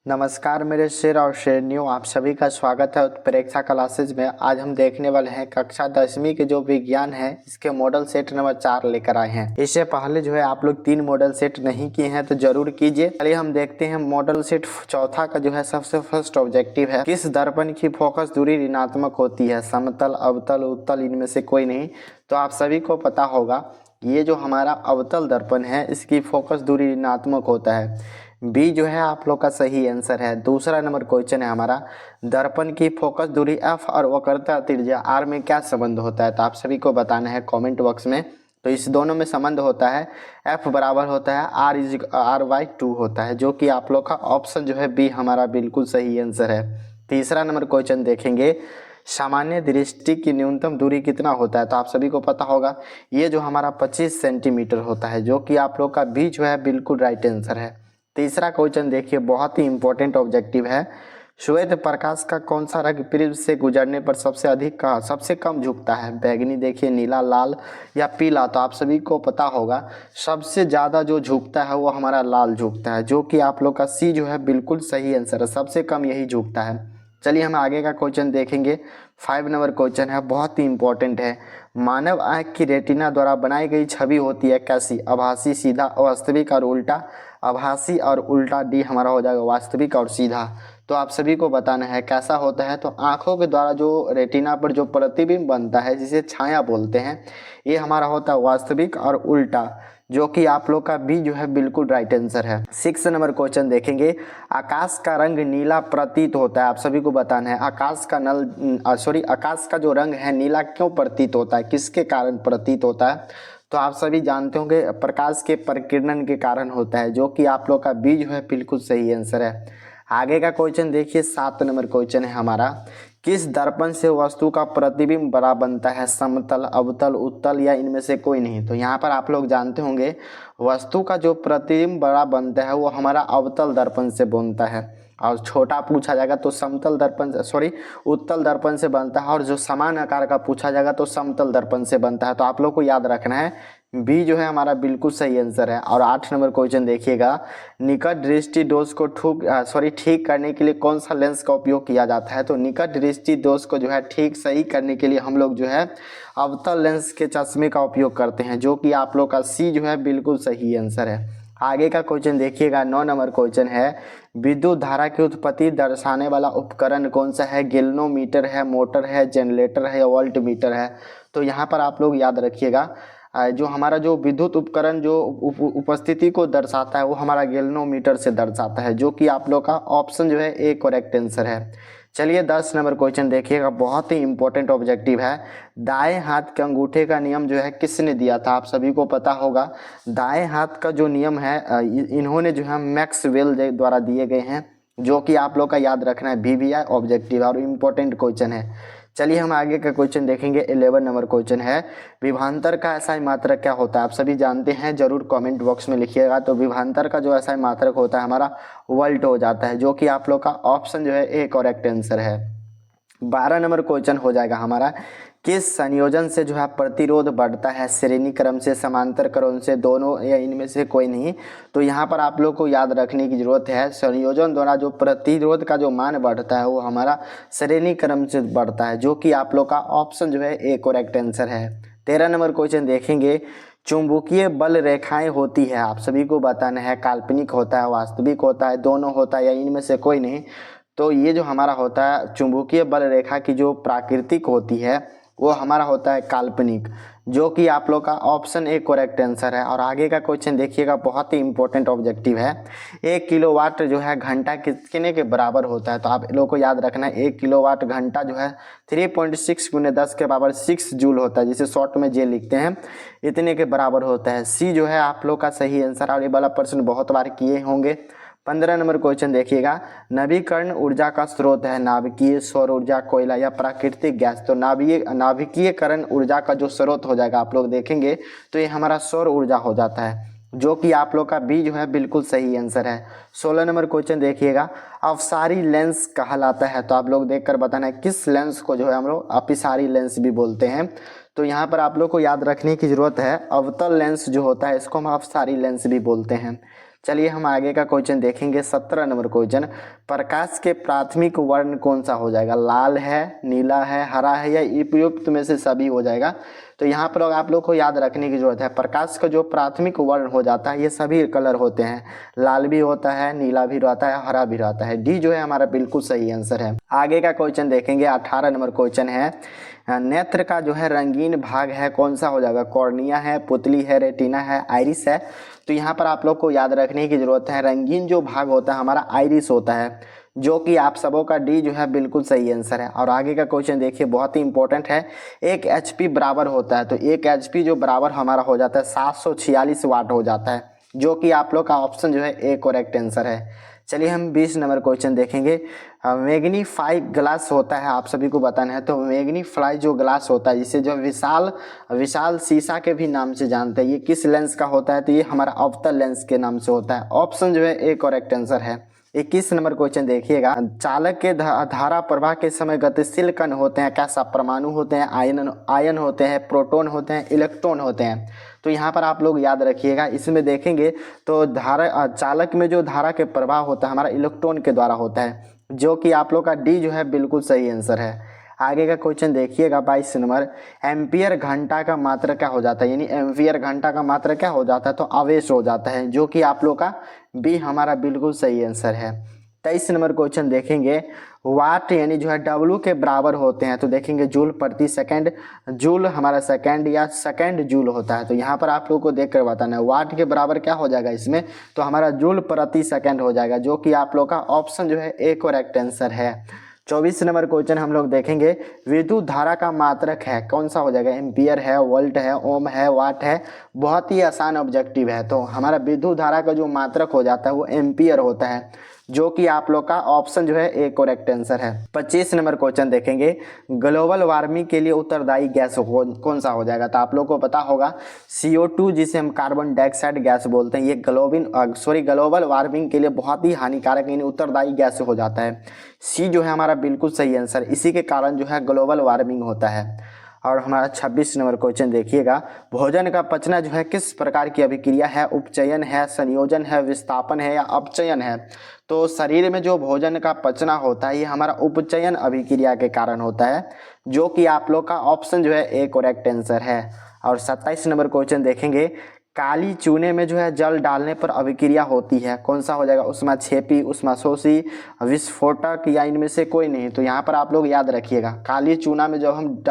नमस्कार मेरे शेर और शेरनियों, आप सभी का स्वागत है उत्प्रेक्षा क्लासेज में। आज हम देखने वाले हैं कक्षा 10वीं के जो विज्ञान है इसके मॉडल सेट नंबर 4 लेकर आए हैं। इससे पहले जो है आप लोग 3 मॉडल सेट नहीं किए हैं तो जरूर कीजिए। चलिए हम देखते हैं मॉडल सेट चौथा का जो है सबसे फर्स्ट ऑब्जेक्टिव है, किस दर्पण की फोकस दूरी ऋणात्मक होती है, समतल, अवतल, उत्तल, इनमें से कोई नहीं। तो आप सभी को पता होगा ये जो हमारा अवतल दर्पण है इसकी फोकस दूरी ऋणात्मक होता है। बी जो है आप लोग का सही आंसर है। दूसरा नंबर क्वेश्चन है हमारा, दर्पण की फोकस दूरी एफ और वक्रता त्रिज्या आर में क्या संबंध होता है। तो आप सभी को बताना है कमेंट बॉक्स में। तो इस दोनों में संबंध होता है, एफ बराबर होता है R/2 होता है, जो कि आप लोग का ऑप्शन जो है बी हमारा बिल्कुल सही आंसर है। तीसरा नंबर क्वेश्चन देखेंगे, सामान्य दृष्टि की न्यूनतम दूरी कितना होता है। तो आप सभी को पता होगा ये जो हमारा 25 सेंटीमीटर होता है, जो कि आप लोग का बी जो है बिल्कुल राइट आंसर है। तीसरा क्वेश्चन देखिए, बहुत ही इंपॉर्टेंट ऑब्जेक्टिव है, श्वेत प्रकाश का कौन सा रंग प्रिज्म से गुजरने पर सबसे कम झुकता है। बैगनी देखिए, नीला, लाल या पीला। तो आप सभी को पता होगा सबसे ज़्यादा जो झुकता है वो हमारा लाल झुकता है, जो कि आप लोग का सी जो है बिल्कुल सही आंसर है, सबसे कम यही झुकता है। चलिए हम आगे का क्वेश्चन देखेंगे। 5 नंबर क्वेश्चन है, बहुत ही इंपॉर्टेंट है। मानव आँख की रेटिना द्वारा बनाई गई छवि होती है कैसी, आभासी, सीधा, वास्तविक और उल्टा। आभासी और उल्टा, डी हमारा हो जाएगा वास्तविक और सीधा। तो आप सभी को बताना है कैसा होता है। तो आँखों के द्वारा जो रेटिना पर जो प्रतिबिंब बनता है जिसे छाया बोलते हैं, ये हमारा होता है वास्तविक और उल्टा, जो कि आप लोग का बी जो है बिल्कुल राइट आंसर है। 6 नंबर क्वेश्चन देखेंगे, आकाश का रंग नीला प्रतीत होता है। आप सभी को बताना है आकाश का जो रंग है नीला क्यों प्रतीत होता है, किसके कारण प्रतीत होता है। तो आप सभी जानते होंगे प्रकाश के प्रकीर्णन के कारण होता है, जो कि आप लोग का बी जो है बिल्कुल सही आंसर है। आगे का क्वेश्चन देखिए, 7 नंबर क्वेश्चन है हमारा, किस दर्पण से वस्तु का प्रतिबिंब बड़ा बनता है, समतल, अवतल, उत्तल या इनमें से कोई नहीं। तो यहाँ पर आप लोग जानते होंगे वस्तु का जो प्रतिबिंब बड़ा बनता है वो हमारा अवतल दर्पण से बनता है, और छोटा पूछा जाएगा तो उत्तल दर्पण से बनता है, और जो समान आकार का पूछा जाएगा तो समतल दर्पण से बनता है। तो आप लोग को याद रखना है बी जो है हमारा बिल्कुल सही आंसर है। और 8 नंबर क्वेश्चन देखिएगा, निकट दृष्टि दोष को ठीक करने के लिए कौन सा लेंस का उपयोग किया जाता है। तो निकट दृष्टि दोष को जो है सही करने के लिए हम लोग जो है अवतल लेंस के चश्मे का उपयोग करते हैं, जो कि आप लोग का सी जो है बिल्कुल सही आंसर है। आगे का क्वेश्चन देखिएगा, 9 नंबर क्वेश्चन है, विद्युत धारा की उत्पत्ति दर्शाने वाला उपकरण कौन सा है। गैल्वेनोमीटर है, मोटर है, जनरेटर है या वोल्ट मीटर है। तो यहाँ पर आप लोग याद रखिएगा जो हमारा जो विद्युत उपकरण जो उपस्थिति को दर्शाता है वो हमारा गैल्वेनोमीटर से दर्शाता है, जो कि आप लोग का ऑप्शन जो है ए करेक्ट आंसर है। चलिए 10 नंबर क्वेश्चन देखिएगा, बहुत ही इंपॉर्टेंट ऑब्जेक्टिव है, दाएं हाथ के अंगूठे का नियम जो है किसने दिया था। आप सभी को पता होगा दाएं हाथ का जो नियम है इन्होंने जो है मैक्सवेल द्वारा दिए गए हैं, जो कि आप लोग का याद रखना है, VVI ऑब्जेक्टिव और इम्पोर्टेंट क्वेश्चन है। चलिए हम आगे का क्वेश्चन देखेंगे। 11 नंबर क्वेश्चन है, विभवांतर का एसआई मात्रक क्या होता है। आप सभी जानते हैं, जरूर कमेंट बॉक्स में लिखिएगा। तो विभवांतर का जो एसआई मात्रक होता है हमारा वोल्ट हो जाता है, जो कि आप लोग का ऑप्शन जो है ए करेक्ट आंसर है। 12 नंबर क्वेश्चन हो जाएगा हमारा, किस संयोजन से जो है प्रतिरोध बढ़ता है, श्रेणी क्रम से, समांतर क्रम से, दोनों या इनमें से कोई नहीं। तो यहाँ पर आप लोग को याद रखने की जरूरत है, संयोजन द्वारा जो प्रतिरोध का जो मान बढ़ता है वो हमारा श्रेणी क्रम से बढ़ता है, जो कि आप लोग का ऑप्शन जो है ए करेक्ट आंसर है। 13 नंबर क्वेश्चन देखेंगे, चुंबकीय बल रेखाएं होती है। आप सभी को बताना है काल्पनिक होता है, वास्तविक होता है, दोनों होता है या इनमें से कोई नहीं। तो ये जो हमारा होता है चुंबकीय बल रेखा की जो प्राकृतिक होती है वो हमारा होता है काल्पनिक, जो कि आप लोग का ऑप्शन ए करेक्ट आंसर है। और आगे का क्वेश्चन देखिएगा, बहुत ही इंपॉर्टेंट ऑब्जेक्टिव है, 1 किलोवाट जो है घंटा कितने के बराबर होता है। तो आप लोग को याद रखना है 1 किलोवाट घंटा जो है 3.6 × 10 के पावर 6 जूल होता है, जिसे शॉर्ट में जे लिखते हैं, इतने के बराबर होता है। सी जो है आप लोग का सही आंसर, और ये वाला प्रश्न बहुत बार किए होंगे। 15 नंबर क्वेश्चन देखिएगा, नवीकरण ऊर्जा का स्रोत है नाभिकीय, सौर ऊर्जा, कोयला या प्राकृतिक गैस। तो नाभिकीयकरण ऊर्जा का जो स्रोत हो जाएगा आप लोग देखेंगे तो ये हमारा सौर ऊर्जा हो जाता है, जो कि आप लोग का बी जो है बिल्कुल सही आंसर है। 16 नंबर क्वेश्चन देखिएगा, अपसारी लेंस कहलाता है। तो आप लोग देखकर बताना है किस लेंस को जो है हम लोग अपसारी लेंस भी बोलते हैं। तो यहाँ पर आप लोग को याद रखने की जरूरत है, अवतल लेंस जो होता है इसको हम अपसारी लेंस भी बोलते हैं। चलिए हम आगे का क्वेश्चन देखेंगे। 17 नंबर क्वेश्चन, प्रकाश के प्राथमिक वर्ण कौन सा हो जाएगा? लाल है, नीला है, हरा है या उपयुक्त में से सभी हो जाएगा? तो यहाँ पर आप लोग को याद रखने की जरूरत है, प्रकाश का जो प्राथमिक वर्ण हो जाता है ये सभी कलर होते हैं, लाल भी होता है, नीला भी रहता है, हरा भी रहता है। डी जो है हमारा बिल्कुल सही आंसर है। आगे का क्वेश्चन देखेंगे। 18 नंबर क्वेश्चन है, नेत्र का जो है रंगीन भाग है कौन सा हो जाएगा? कॉर्निया है, पुतली है, रेटिना है, आइरिस है। तो यहाँ पर आप लोग को याद रखने की जरूरत है, रंगीन जो भाग होता है हमारा आइरिस होता है, जो कि आप सबों का डी जो है बिल्कुल सही आंसर है। और आगे का क्वेश्चन देखिए, बहुत ही इंपॉर्टेंट है। 1 HP बराबर होता है, तो 1 HP जो बराबर हमारा हो जाता है 746 वाट हो जाता है, जो कि आप लोग का ऑप्शन जो है ए करेक्ट आंसर है। चलिए हम 20 नंबर क्वेश्चन देखेंगे। मैग्नीफाई ग्लास होता है, आप सभी को बताना है। तो मैग्नीफाई जो ग्लास होता है, जिसे जो विशाल शीशा के भी नाम से जानते हैं, ये किस लेंस का होता है? तो ये हमारा अवतल लेंस के नाम से होता है। ऑप्शन जो है ए करेक्ट आंसर है। 21 नंबर क्वेश्चन देखिएगा, चालक के धारा प्रवाह के समय गतिशील कण होते हैं कैसा? परमाणु होते हैं, आयन होते हैं, प्रोटॉन होते हैं, इलेक्ट्रॉन होते हैं। तो यहाँ पर आप लोग याद रखिएगा, इसमें देखेंगे तो चालक में जो धारा के प्रवाह होता है हमारा इलेक्ट्रॉन के द्वारा होता है, जो कि आप लोग का डी जो है बिल्कुल सही आंसर है। आगे का क्वेश्चन देखिएगा। 22 नंबर, एम्पियर घंटा का मात्रा क्या हो जाता है? यानी एम्पियर घंटा का मात्रा क्या हो जाता है? तो आवेश हो जाता है, जो कि आप लोग का बी हमारा बिल्कुल सही आंसर है। 23 नंबर क्वेश्चन देखेंगे, वाट यानी जो है डब्लू के बराबर होते हैं, तो देखेंगे जूल प्रति सेकंड, जूल हमारा सेकंड या सेकंड जूल होता है। तो यहाँ पर आप लोगों को देख कर बताना है, वाट के बराबर क्या हो जाएगा इसमें? तो हमारा जूल प्रति सेकंड हो जाएगा, जो कि आप लोग का ऑप्शन जो है ए करेक्ट आंसर है। 24 नंबर क्वेश्चन हम लोग देखेंगे, विद्युत धारा का मात्रक है कौन सा हो जाएगा? एम्पियर है, वोल्ट है, ओम है, वाट है। बहुत ही आसान ऑब्जेक्टिव है। तो हमारा विद्युत धारा का जो मात्रक हो जाता है वो एम्पियर होता है, जो कि आप लोग का ऑप्शन जो है ए करेक्ट आंसर है। 25 नंबर क्वेश्चन देखेंगे, ग्लोबल वार्मिंग के लिए उत्तरदायी गैस कौन सा हो जाएगा? तो आप लोग को पता होगा CO2, जिसे हम कार्बन डाइऑक्साइड गैस बोलते हैं, ये ग्लोबल वार्मिंग के लिए बहुत ही हानिकारक यानी उत्तरदायी गैस हो जाता है। सी जो है हमारा बिल्कुल सही आंसर, इसी के कारण जो है ग्लोबल वार्मिंग होता है। और हमारा 26 नंबर क्वेश्चन देखिएगा, भोजन का पचना जो है किस प्रकार की अभिक्रिया है? उपचयन है, संयोजन है, विस्थापन है या अपचयन है? तो शरीर में जो भोजन का पचना होता है ये हमारा उपचयन अभिक्रिया के कारण होता है, जो कि आप लोग का ऑप्शन जो है ए करेक्ट आंसर है। और 27 नंबर क्वेश्चन देखेंगे, काली चूने में जो है जल डालने पर अभिक्रिया होती है कौन सा हो जाएगा? उष्माक्षेपी, उष्माशोषी, विस्फोटक या इनमें से कोई नहीं। तो यहाँ पर आप लोग याद रखिएगा, काली चूना में जब हम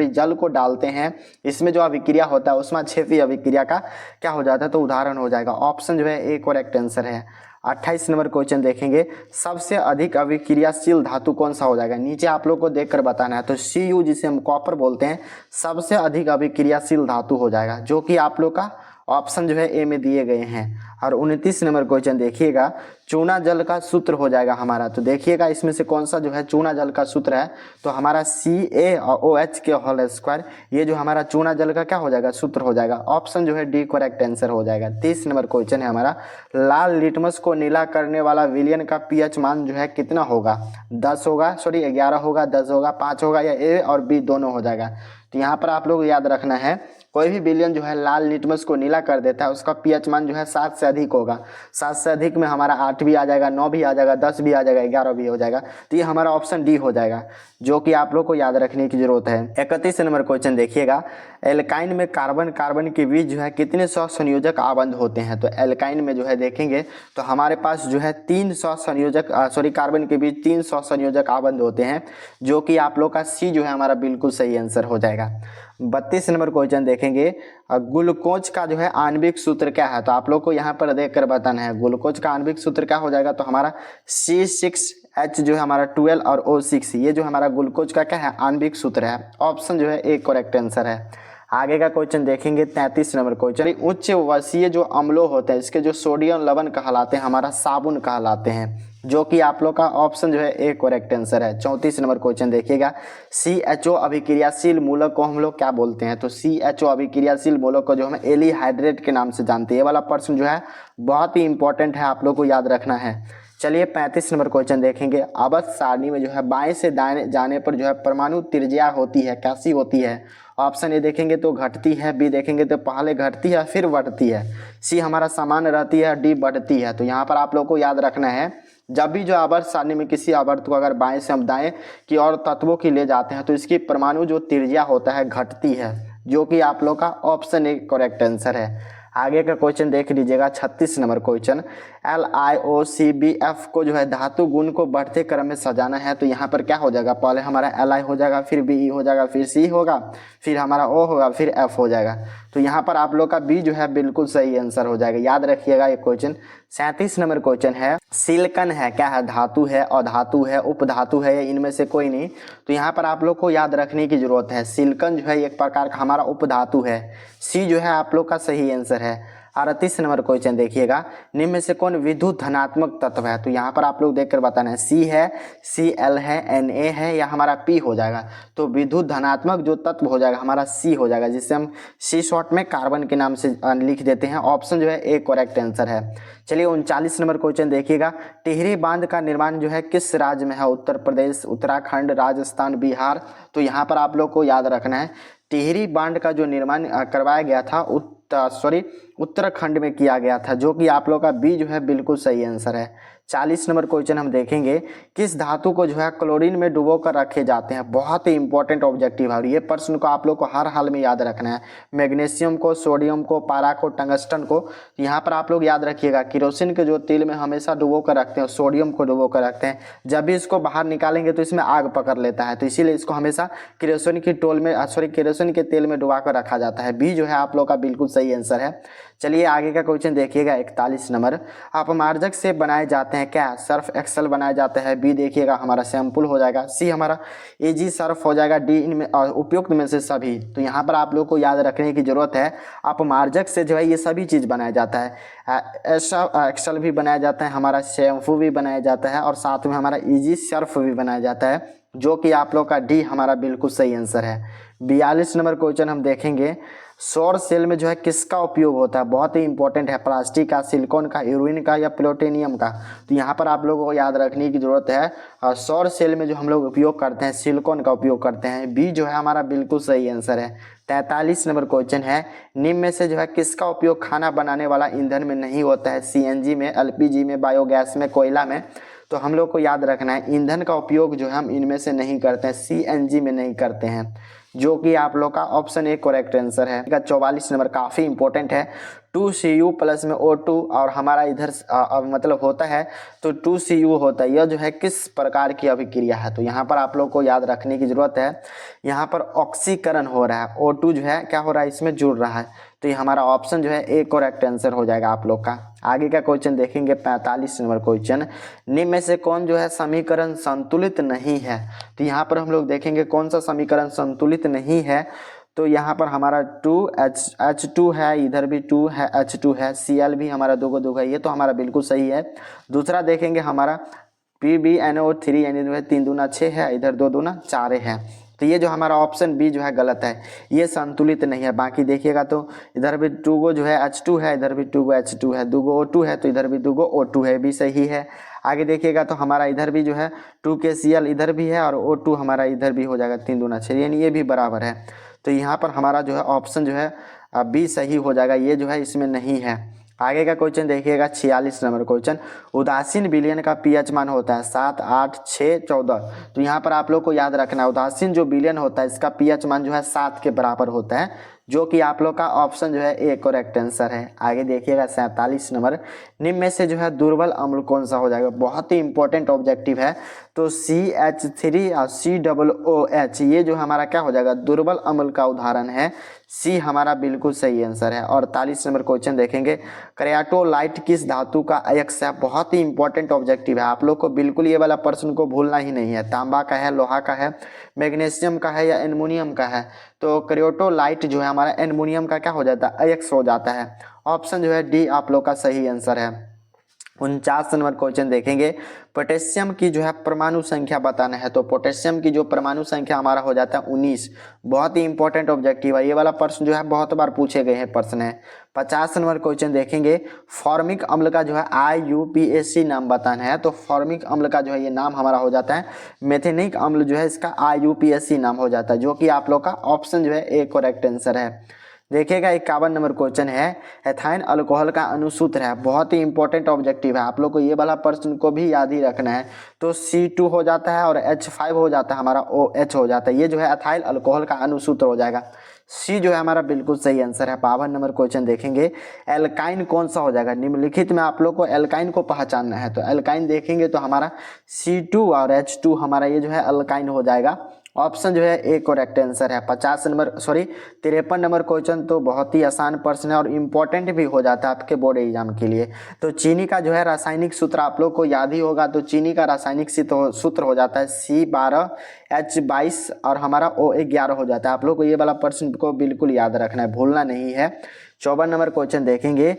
जल को डालते हैं, इसमें जो अभिक्रिया होता है उष्माक्षेपी अभिक्रिया का क्या हो जाता है? तो उदाहरण हो जाएगा। ऑप्शन जो है ए करेक्ट आंसर है। 28 नंबर क्वेश्चन देखेंगे, सबसे अधिक अभिक्रियाशील धातु कौन सा हो जाएगा? नीचे आप लोग को देखकर बताना है। तो Cu, जिसे हम कॉपर बोलते हैं, सबसे अधिक अभिक्रियाशील धातु हो जाएगा, जो कि आप लोग का ऑप्शन जो है ए में दिए गए हैं। और 29 नंबर क्वेश्चन देखिएगा, चूना जल का सूत्र हो जाएगा हमारा। तो देखिएगा इसमें से कौन सा जो है चूना जल का सूत्र है? तो हमारा CaOH के होल स्क्वायर, ये जो हमारा चूना जल का क्या हो जाएगा? सूत्र हो जाएगा। ऑप्शन जो है डी करेक्ट आंसर हो जाएगा। 30 नंबर क्वेश्चन है हमारा, लाल लिटमस को नीला करने वाला विलयन का pH मान जो है कितना होगा? 11 होगा, 10 होगा, 5 होगा या ए और बी दोनों हो जाएगा? तो यहाँ पर आप लोग याद रखना है, कोई भी विलयन जो है लाल लिटमस को नीला कर देता है, उसका pH मान जो है 7 से अधिक होगा। 7 से अधिक में हमारा 8 भी आ जाएगा, 9 भी आ जाएगा, 10 भी आ जाएगा, 11 भी हो जाएगा। तो ये हमारा ऑप्शन डी हो जाएगा, जो कि आप लोग को याद रखने की जरूरत है। 31 नंबर क्वेश्चन देखिएगा, एल्काइन में कार्बन के बीच जो है कितने सहसंयोजक आबंध होते हैं? तो एल्काइन में जो है देखेंगे तो हमारे पास जो है 3 कार्बन के बीच 3 सहसंयोजक आबंध होते हैं, जो कि आप लोग का सी जो है हमारा बिल्कुल सही आंसर हो जाएगा। 32 नंबर क्वेश्चन देखेंगे, ग्लूकोज का जो है आणविक सूत्र क्या है? तो आप लोग को यहाँ पर देख कर बताना है, ग्लूकोज का आणविक सूत्र क्या हो जाएगा? तो हमारा C6H जो है हमारा 12 और O6, ये जो हमारा ग्लूकोज का क्या है? आणविक सूत्र है। ऑप्शन जो है ए करेक्ट आंसर है। आगे का क्वेश्चन देखेंगे 33 नंबर क्वेश्चन, उच्च वसीय जो अम्लों होते हैं इसके जो सोडियम लवण कहलाते हैं हमारा साबुन कहलाते हैं, जो कि आप लोग का ऑप्शन जो है ए करेक्ट आंसर है। 34 नंबर क्वेश्चन देखिएगा, CHO अभिक्रियाशील मूलक को हम लोग क्या बोलते हैं? तो CHO अभिक्रियाशील मूलक को जो हम एलिहाइड्रेट के नाम से जानते हैं। ये वाला प्रश्न जो है बहुत ही इंपॉर्टेंट है, आप लोग को याद रखना है। चलिए 35 नंबर क्वेश्चन देखेंगे। आवर्त सारणी में जो है बाएं से दाएं जाने पर जो है परमाणु त्रिज्या होती है, कैसी होती है? ऑप्शन ए देखेंगे तो घटती है, बी देखेंगे तो पहले घटती है फिर बढ़ती है, सी हमारा समान रहती है, डी बढ़ती है। तो यहाँ पर आप लोग को याद रखना है, जब भी जो आवर्त सारणी में किसी आवर्त को अगर बाएं से हम दाएं की और तत्वों की ले जाते हैं तो इसकी परमाणु जो त्रिज्या होता है घटती है, जो कि आप लोग का ऑप्शन ए करेक्ट आंसर है। आगे का क्वेश्चन देख लीजिएगा 36 नंबर क्वेश्चन। LiOCbF को जो है धातु गुण को बढ़ते क्रम में सजाना है, तो यहाँ पर क्या हो जाएगा? पहले हमारा Li हो जाएगा, फिर Be हो जाएगा, फिर C होगा, फिर हमारा O होगा, फिर F हो जाएगा। तो यहाँ पर आप लोग का बी जो है बिल्कुल सही आंसर हो जाएगा, याद रखिएगा ये क्वेश्चन। 37 नंबर क्वेश्चन है, सिलिकॉन है क्या है? धातु है, अधातु है, उपधातु है, या इनमें से कोई नहीं? तो यहाँ पर आप लोग को याद रखने की जरूरत है, सिलिकॉन जो है एक प्रकार का हमारा उपधातु है, सी जो है आप लोग का सही आंसर है। 38 नंबर क्वेश्चन देखिएगा, निम्न में से कौन विद्युत धनात्मक तत्व है? तो यहाँ पर आप लोग देखकर बताना है, सी है, Cl है, Na है, या हमारा P हो जाएगा? तो विद्युत धनात्मक जो तत्व हो जाएगा हमारा C हो जाएगा, जिसे हम C शॉर्ट में कार्बन के नाम से लिख देते हैं। ऑप्शन जो है ए करेक्ट आंसर है। चलिए 39 नंबर क्वेश्चन देखिएगा, टिहरी बांध का निर्माण जो है किस राज्य में है? उत्तर प्रदेश, उत्तराखंड, राजस्थान, बिहार? तो यहाँ पर आप लोग को याद रखना है, टिहरी बांध का जो निर्माण करवाया गया था उत्तराखंड में किया गया था, जो कि आप लोग का बी जो है बिल्कुल सही आंसर है। 40 नंबर क्वेश्चन हम देखेंगे, किस धातु को जो है क्लोरीन में डुबो कर रखे जाते हैं? बहुत ही इंपॉर्टेंट ऑब्जेक्टिव है और ये प्रश्न को आप लोग को हर हाल में याद रखना है। मैग्नीशियम को, सोडियम को, पारा को, टंगस्टन को? यहाँ पर आप लोग याद रखिएगा, केरोसिन के जो तेल में हमेशा डुबो कर रखते हैं, सोडियम को डुबो कर रखते हैं, जब भी इसको बाहर निकालेंगे तो इसमें आग पकड़ लेता है, तो इसीलिए इसको हमेशा केरोसिन के तेल में डुबा कर रखा जाता है। बी जो है आप लोग का बिल्कुल सही आंसर है। चलिए आगे का क्वेश्चन देखिएगा 41 नंबर, अपमार्जक से बनाए जाते हैं क्या? सर्फ एक्सेल बनाया जाता है, बी देखिएगा हमारा शैम्पूल हो जाएगा, सी हमारा एजी सर्फ हो जाएगा, डी इनमें उपयुक्त में से सभी। तो यहाँ पर आप लोग को याद रखने की जरूरत है, अपमार्जक से जो है ये सभी चीज़ बनाया जाता है, एक्सेल भी बनाया जाता है, हमारा शैम्पू भी बनाया जाता है, और साथ में हमारा एजी सर्फ भी बनाया जाता है, जो कि आप लोग का डी हमारा बिल्कुल सही आंसर है। 42 नंबर क्वेश्चन हम देखेंगे, सौर सेल में जो है किसका उपयोग होता है? बहुत ही इंपॉर्टेंट है, प्लास्टिक का, सिलिकॉन का, यूरेनियम का, या प्लूटोनियम का? तो यहाँ पर आप लोगों को याद रखने की जरूरत है, सौर सेल में जो हम लोग उपयोग करते हैं सिलिकॉन का उपयोग करते हैं, बी जो है हमारा बिल्कुल सही आंसर है। 43 नंबर क्वेश्चन है, निम्न में से जो है किसका उपयोग खाना बनाने वाला ईंधन में नहीं होता है? CNG में, LPG में, बायोगैस में, कोयला में? तो हम लोग को याद रखना है, ईंधन का उपयोग जो है हम इनमें से नहीं करते हैं, CNG में नहीं करते हैं, जो कि आप लोग का ऑप्शन ए करेक्ट आंसर है। 44 नंबर काफ़ी इंपॉर्टेंट है, 2Cu प्लस में O2 और हमारा इधर मतलब होता है तो 2Cu होता है, यह जो है किस प्रकार की अभिक्रिया है? तो यहाँ पर आप लोग को याद रखने की जरूरत है, यहाँ पर ऑक्सीकरण हो रहा है, O2 जो है क्या हो रहा है, इसमें जुड़ रहा है, तो ये हमारा ऑप्शन जो है ए करेक्ट आंसर हो जाएगा आप लोग का। आगे का क्वेश्चन देखेंगे 45 नंबर क्वेश्चन, निम्न में से कौन जो है समीकरण संतुलित नहीं है? तो यहाँ पर हम लोग देखेंगे कौन सा समीकरण संतुलित नहीं है। तो यहाँ पर हमारा 2H2 है, इधर भी 2 है, H2 है, Cl भी हमारा 2 को 2 है, ये तो हमारा बिल्कुल सही है। दूसरा देखेंगे हमारा PbNO3 यानी जो है 3 दूना 6 है, इधर 2 दूना 4 है, तो ये जो हमारा ऑप्शन बी जो है गलत है, ये संतुलित नहीं है। बाकी देखिएगा तो इधर भी 2 गो जो है H2 है, इधर भी 2 गो H2 है, 2 गो O2 है, तो इधर भी 2 गो O2 है, भी सही है। आगे देखिएगा तो हमारा इधर भी जो है 2KCl इधर भी है और O2 हमारा इधर भी हो जाएगा 3 दूना 6, यानी ये भी बराबर है। तो यहाँ पर हमारा जो है ऑप्शन जो है बी सही हो जाएगा, ये जो है इसमें नहीं है। आगे का क्वेश्चन देखिएगा 46 नंबर क्वेश्चन, उदासीन विलयन का pH मान होता है 7, 8, 6, 14। तो यहाँ पर आप लोग को याद रखना है, उदासीन जो विलयन होता है इसका pH मान जो है 7 के बराबर होता है, जो कि आप लोग का ऑप्शन जो है ए करेक्ट आंसर है। आगे देखिएगा 47 नंबर, निम्न में से जो है दुर्बल अम्ल कौन सा हो जाएगा? बहुत ही इंपॉर्टेंट ऑब्जेक्टिव है, तो CH3 और COOH ये जो हमारा क्या हो जाएगा? दुर्बल अम्ल का उदाहरण है, सी हमारा बिल्कुल सही आंसर है। और 48 नंबर क्वेश्चन देखेंगे, क्रियाटोलाइट किस धातु का अयस्क है? बहुत ही इंपॉर्टेंट ऑब्जेक्टिव है, आप लोग को बिल्कुल ये वाला प्रश्न को भूलना ही नहीं है। तांबा का है, लोहा का है, मैग्नीशियम का है, या एल्युमिनियम का है? तो क्रियाटोलाइट जो है हमारा एल्युमिनियम का क्या हो जाता है? अयस्क हो जाता है। ऑप्शन जो है डी आप लोग का सही आंसर है। 49 नंबर क्वेश्चन देखेंगे, पोटेशियम की जो है परमाणु संख्या बताना है। तो पोटेशियम की जो परमाणु संख्या हमारा हो जाता है 19। बहुत ही इंपॉर्टेंट ऑब्जेक्टिव है, ये वाला प्रश्न जो है बहुत बार पूछे गए हैं प्रश्न है। 50 नंबर क्वेश्चन देखेंगे, फॉर्मिक अम्ल का जो है IUPAC नाम बताना है। तो फॉर्मिक अम्ल का जो है ये नाम हमारा हो जाता है मेथेनिक अम्ल, जो है इसका IUPAC नाम हो जाता है, जो कि आप लोग का ऑप्शन जो है ए करेक्ट आंसर है। देखिएगा 51 नंबर क्वेश्चन है, एथाइन अल्कोहल का अणुसूत्र है। बहुत ही इंपॉर्टेंट ऑब्जेक्टिव है, आप लोग को ये वाला प्रश्न को भी याद ही रखना है। तो C2 हो जाता है और H5 हो जाता है, हमारा OH हो जाता है। ये जो है एथाइल अल्कोहल का अणुसूत्र हो जाएगा। सी जो है हमारा बिल्कुल सही आंसर है। 52 नंबर क्वेश्चन देखेंगे, एल्काइन कौन सा हो जाएगा। निम्नलिखित में आप लोग को एल्काइन को पहचानना है। तो एल्काइन देखेंगे तो हमारा C2 और H2 हमारा ये जो है एल्काइन हो जाएगा। ऑप्शन जो है ए करेक्ट आंसर है। 53 नंबर क्वेश्चन तो बहुत ही आसान प्रश्न है और इम्पोर्टेंट भी हो जाता है आपके बोर्ड एग्जाम के लिए। तो चीनी का जो है रासायनिक सूत्र आप लोग को याद ही होगा। तो चीनी का रासायनिक सूत्र हो जाता है C12H22 और हमारा O11 हो जाता है। आप लोग को ये वाला प्रश्न को बिल्कुल याद रखना है, भूलना नहीं है। 54 नंबर क्वेश्चन देखेंगे,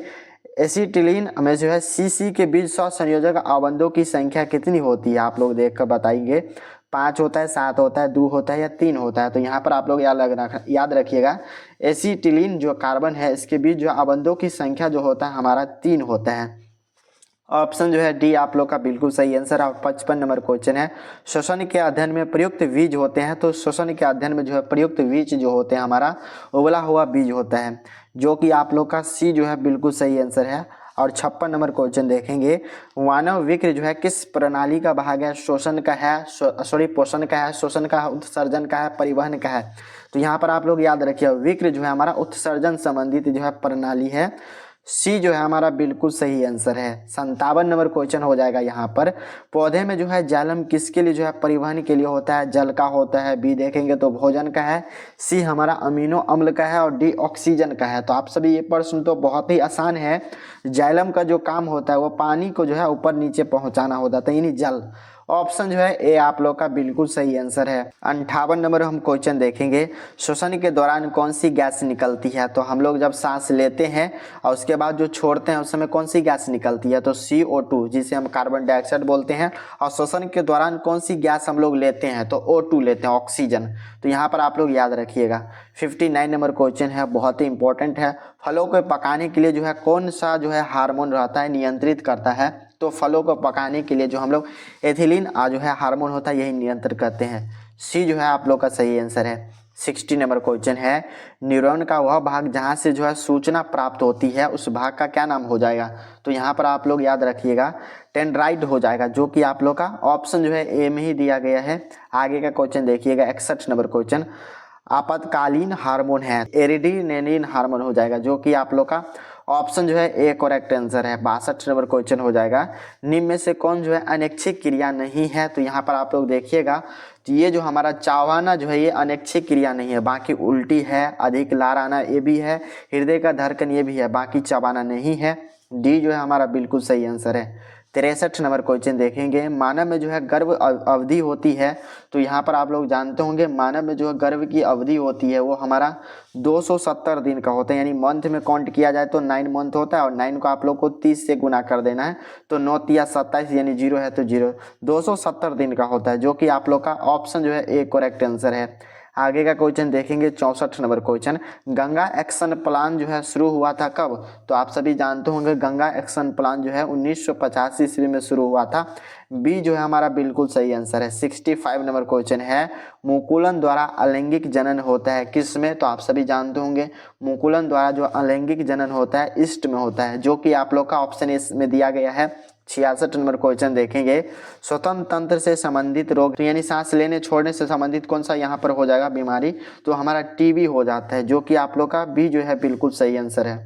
एसिटिलीन में जो है CC के बीच संयोजक आबंधों की संख्या कितनी होती है। आप लोग देख कर बताएंगे, 5 होता है, 7 होता है, 2 होता है या 3 होता है। तो यहाँ पर आप लोग याद रखिएगा, एसिटिलीन जो कार्बन है इसके बीच जो आबंधों की संख्या जो होता है हमारा 3 होता है। ऑप्शन जो है डी आप लोग का बिल्कुल सही आंसर है। 55 नंबर क्वेश्चन है, श्वसन के अध्ययन में प्रयुक्त बीज होते हैं। तो श्वसन के अध्ययन में जो है प्रयुक्त बीज जो होते हैं हमारा उबला हुआ बीज होता है, जो कि आप लोग का सी जो है बिल्कुल सही आंसर है। और 56 नंबर क्वेश्चन देखेंगे, मानव विक्र जो है किस प्रणाली का भाग है। शोषण का है, पोषण का है, शोषण का है, उत्सर्जन का है, परिवहन का है। तो यहाँ पर आप लोग याद रखिए, विक्र जो है हमारा उत्सर्जन संबंधित जो है प्रणाली है। सी जो है हमारा बिल्कुल सही आंसर है। 57 नंबर क्वेश्चन हो जाएगा यहाँ पर, पौधे में जो है जाइलम किसके लिए जो है परिवहन के लिए होता है। जल का होता है, बी देखेंगे तो भोजन का है, सी हमारा अमीनो अम्ल का है और डी ऑक्सीजन का है। तो आप सभी ये प्रश्न तो बहुत ही आसान है। जाइलम का जो काम होता है वो पानी को जो है ऊपर नीचे पहुंचाना होता है, यानी जल। ऑप्शन जो है ए आप लोग का बिल्कुल सही आंसर है। 58 नंबर हम क्वेश्चन देखेंगे, श्वसन के दौरान कौन सी गैस निकलती है। तो हम लोग जब सांस लेते हैं और उसके बाद जो छोड़ते हैं उस समय कौन सी गैस निकलती है। तो CO2 जिसे हम कार्बन डाइऑक्साइड बोलते हैं। और श्वसन के दौरान कौन सी गैस हम लोग लेते हैं, तो O2 लेते हैं, ऑक्सीजन। तो यहाँ पर आप लोग याद रखिएगा। 59 नंबर क्वेश्चन है, बहुत ही इंपॉर्टेंट है, फलों को पकाने के लिए जो है कौन सा जो है हार्मोन रहता है, नियंत्रित करता है। तो फलों को पकाने के लिए जो हम लोग एथिलीन जो है हार्मोन होता है यही नियंत्रित करते हैं। सी जो है आप लोग का सही आंसर है। 60 नंबर क्वेश्चन है, न्यूरॉन का वह भाग जहाँ से जो है सूचना प्राप्त होती है उस भाग का क्या नाम हो जाएगा। तो यहाँ पर आप लोग याद रखिएगा, डेंड्राइट हो जाएगा, जो कि आप लोग का ऑप्शन जो है ए में ही दिया गया है। आगे का क्वेश्चन देखिएगा, 61 नंबर क्वेश्चन, आपातकालीन हार्मोन है, एरिड्रीनेलिन हार्मोन हो जाएगा, जो कि आप लोग का ऑप्शन जो है ए करेक्ट आंसर है। 62 नंबर क्वेश्चन हो जाएगा, निम्न में से कौन जो है अनैच्छिक क्रिया नहीं है। तो यहाँ पर आप लोग देखिएगा, तो ये जो हमारा चावाना जो है ये अनैच्छिक क्रिया नहीं है, बाकी उल्टी है, अधिक लार आना ये भी है, हृदय का धड़कन ये भी है, बाकी चबाना नहीं है। डी जो है हमारा बिल्कुल सही आंसर है। 63 नंबर क्वेश्चन देखेंगे, मानव में जो है गर्भ अवधि होती है। तो यहाँ पर आप लोग जानते होंगे, मानव में जो है गर्भ की अवधि होती है वो हमारा 270 दिन का होता है, यानी मंथ में काउंट किया जाए तो 9 मंथ होता है और 9 को आप लोग को 30 से गुना कर देना है। तो 9 या 27 यानी 0 है तो 0, 270 दिन का होता है, जो कि आप लोग का ऑप्शन जो है ए करेक्ट आंसर है। आगे का क्वेश्चन देखेंगे, 64 number question, Ganga action plan जो है शुरू हुआ था कब। तो आप सभी जानते होंगे गंगा एक्शन प्लान जो है 1985 ईस्वी में शुरू हुआ था। बी जो है हमारा बिल्कुल सही आंसर है। 65 नंबर क्वेश्चन है, मुकुलन द्वारा अलैंगिक जनन होता है किसमें। तो आप सभी जानते होंगे मुकुलन द्वारा जो अलैंगिक जनन होता है ईस्ट में होता है, जो कि आप लोग का ऑप्शन इस में दिया गया है। 66 नंबर क्वेश्चन देखेंगे, स्वतंत्र तंत्र से संबंधित रोग, तो यानी सांस लेने छोड़ने से संबंधित कौन सा यहाँ पर हो जाएगा बीमारी। तो हमारा टीबी हो जाता है, जो कि आप लोग का बी जो है बिल्कुल सही आंसर है।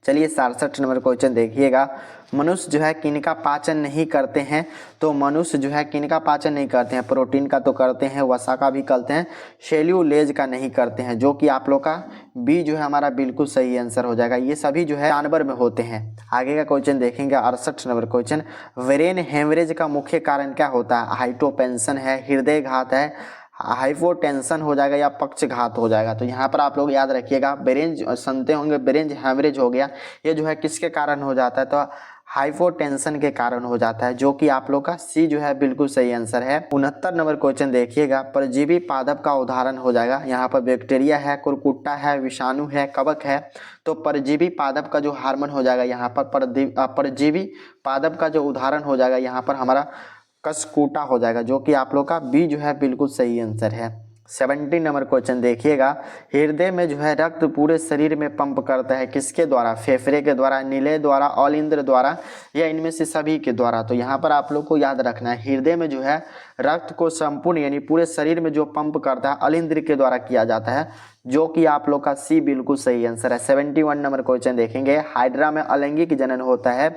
चलिए 67 नंबर क्वेश्चन देखिएगा, मनुष्य जो है किनका पाचन नहीं करते हैं। तो मनुष्य जो है किनका पाचन नहीं करते हैं, प्रोटीन का तो करते हैं, वसा का भी करते हैं, सेल्यूलेज का नहीं करते हैं, जो कि आप लोग का बी जो है हमारा बिल्कुल सही आंसर हो जाएगा। ये सभी जो है जानवर में होते हैं। आगे का क्वेश्चन देखेंगे, 68 नंबर क्वेश्चन, ब्रेन हेमरेज का मुख्य कारण क्या होता है। हाइपोटेंशन है, हृदय घात है, हाइपोटेंशन हो जाएगा या पक्षघात हो जाएगा। तो यहाँ पर आप लोग याद रखिएगा, ब्रेन सुनते होंगे ब्रेन हेमरेज हो गया, ये जो है किसके कारण हो जाता है। तो हाइपोटेंशन के कारण हो जाता है, जो कि आप लोग का सी जो है बिल्कुल सही आंसर है। 69 नंबर क्वेश्चन देखिएगा, परजीवी पादप का उदाहरण हो जाएगा। यहाँ पर बैक्टीरिया है, कुरकुट्टा है, विषाणु है, कवक है। तो परजीवी पादप का जो हार्मोन हो जाएगा यहाँ पर परजीवी पादप का जो उदाहरण हो जाएगा यहाँ पर हमारा कसकूटा हो जाएगा, जो कि आप लोग का बी जो है बिल्कुल सही आंसर है। 70 नंबर क्वेश्चन देखिएगा, हृदय में जो है रक्त पूरे शरीर में पंप करता है, किसके द्वारा? फेफड़े के द्वारा, नीले द्वारा, ऑलिंद्र द्वारा, या इनमें से सभी के द्वारा। तो यहाँ पर आप लोग को याद रखना है, हृदय में जो है रक्त को संपूर्ण यानी पूरे शरीर में जो पंप करता है ऑलिंद्र के द्वारा किया जाता है, जो कि आप लोग का सी बिल्कुल सही आंसर है। 71 नंबर क्वेश्चन देखेंगे, हाइड्रा में अलैंगिक जनन होता है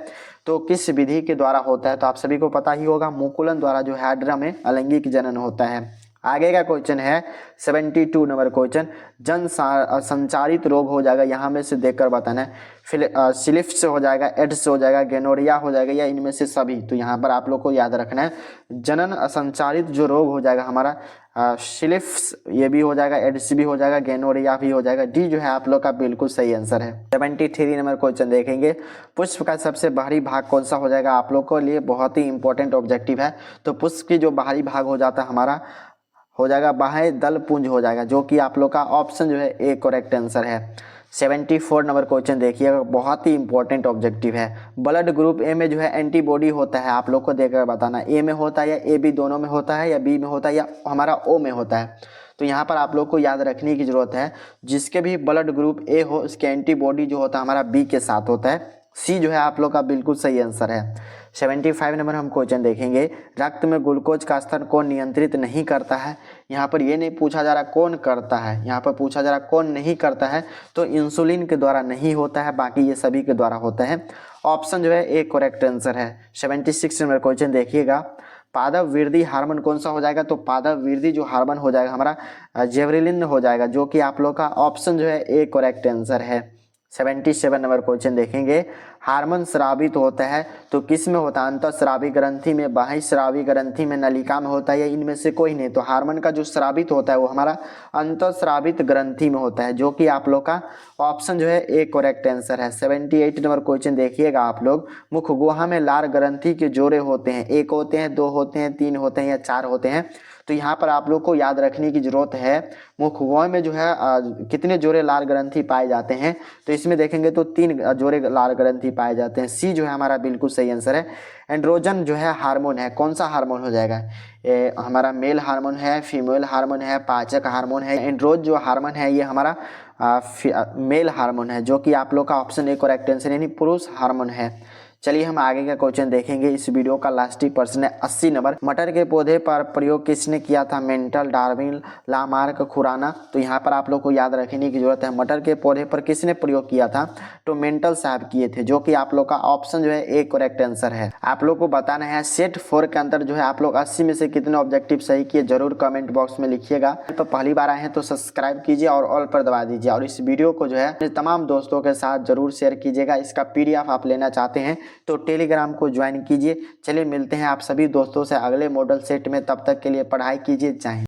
तो किस विधि के द्वारा होता है? तो आप सभी को पता ही होगा, मुकुलन द्वारा जो हाइड्रा में अलैंगिक जनन होता है। आगे का क्वेश्चन है 72 नंबर क्वेश्चन, जन संचारित रोग हो जाएगा, यहाँ में से देखकर बताना है। सिलिफ्स हो जाएगा, एड्स हो जाएगा, गेनोरिया हो जाएगा, या इनमें से सभी। तो यहाँ पर आप लोग को याद रखना है, जनन संचारित जो रोग हो जाएगा हमारा सिलिफ्स ये भी हो जाएगा, एड्स भी हो जाएगा, गेनोरिया भी हो जाएगा। डी जो है आप लोग का बिल्कुल सही आंसर है। 73 नंबर क्वेश्चन देखेंगे, पुष्प का सबसे बाहरी भाग कौन सा हो जाएगा? आप लोग को लिए बहुत ही इंपॉर्टेंट ऑब्जेक्टिव है। तो पुष्प की जो बाहरी भाग हो जाता है हमारा हो जाएगा बाह्य दल पुंज हो जाएगा, जो कि आप लोग का ऑप्शन जो है ए करेक्ट आंसर है। 74 नंबर क्वेश्चन देखिएगा, बहुत ही इंपॉर्टेंट ऑब्जेक्टिव है। ब्लड ग्रुप ए में जो है एंटीबॉडी होता है, आप लोग को देखकर बताना ए में होता है या ए बी दोनों में होता है, या बी में होता है या हमारा ओ में होता है। तो यहाँ पर आप लोग को याद रखने की जरूरत है, जिसके भी ब्लड ग्रुप ए हो उसके एंटीबॉडी जो होता है हमारा बी के साथ होता है। सी जो है आप लोग का बिल्कुल सही आंसर है। 75 नंबर हम क्वेश्चन देखेंगे, रक्त में ग्लूकोज का स्तर कौन नियंत्रित नहीं करता है? यहाँ पर ये नहीं पूछा जा रहा कौन करता है, यहाँ पर पूछा जा रहा कौन नहीं करता है। तो इंसुलिन के द्वारा नहीं होता है, बाकी ये सभी के द्वारा होता है। ऑप्शन जो है ए करेक्ट आंसर है। 76 नंबर क्वेश्चन देखिएगा, पादप वृद्धि हार्मोन कौन सा हो जाएगा? तो पादप वृद्धि जो हार्मोन हो जाएगा हमारा जेवरिलिन हो जाएगा, जो कि आप लोग का ऑप्शन जो है ए करेक्ट आंसर है। 77 नंबर क्वेश्चन देखेंगे, हार्मोन स्रावित होता है तो किस में होता है? अंतःस्रावी ग्रंथि में, बाह्य स्रावी ग्रंथि में, नलिका में होता है, या इनमें से कोई नहीं। तो हार्मोन का जो स्रावित होता है वो हमारा अंतःस्रावित ग्रंथि में होता है, जो कि आप लोग का ऑप्शन जो है ए करेक्ट आंसर है। 78 नंबर क्वेश्चन देखिएगा आप लोग, मुख गुहा में लार ग्रंथि के जोड़े होते हैं, एक होते हैं, दो होते हैं, तीन होते हैं, या चार होते हैं? तो यहाँ पर आप लोग को याद रखने की जरूरत है, मुख गुहा में जो है कितने जोड़े लार ग्रंथि पाए जाते हैं? तो इसमें देखेंगे तो 3 जोड़े लार ग्रंथि पाए जाते हैं। सी जो है हमारा बिल्कुल सही आंसर है। एंड्रोजन जो है हार्मोन है, कौन सा हार्मोन हो जाएगा? हमारा मेल हार्मोन है, फीमेल हार्मोन है, पाचक हार्मोन है। एंड्रोज जो हार्मोन है ये हमारा मेल हार्मोन है, जो कि आप लोग का ऑप्शन ए करेक्ट आंसर यानी पुरुष हार्मोन है। चलिए हम आगे का क्वेश्चन देखेंगे। इस वीडियो का लास्ट ही प्रश्न है 80 नंबर, मटर के पौधे पर प्रयोग किसने किया था? Mendel, Darwin, Lamarck, Khurana. तो यहाँ पर आप लोग को याद रखने की जरूरत है, मटर के पौधे पर किसने प्रयोग किया था? तो मेंटल साहब किए थे, जो कि आप लोग का ऑप्शन जो है ए करेक्ट आंसर है। आप लोग को बताना है सेट 4 के अंदर जो है आप लोग 80 में से कितने ऑब्जेक्टिव सही किए, जरूर कमेंट बॉक्स में लिखिएगा। तो पहली बार आए हैं तो सब्सक्राइब कीजिए और ऑल पर दबा दीजिए, और इस वीडियो को जो है तमाम दोस्तों के साथ जरूर शेयर कीजिएगा। इसका PDF आप लेना चाहते हैं तो टेलीग्राम को ज्वाइन कीजिए। चलिए मिलते हैं आप सभी दोस्तों से अगले मॉडल सेट में, तब तक के लिए पढ़ाई कीजिए। जय हिंद।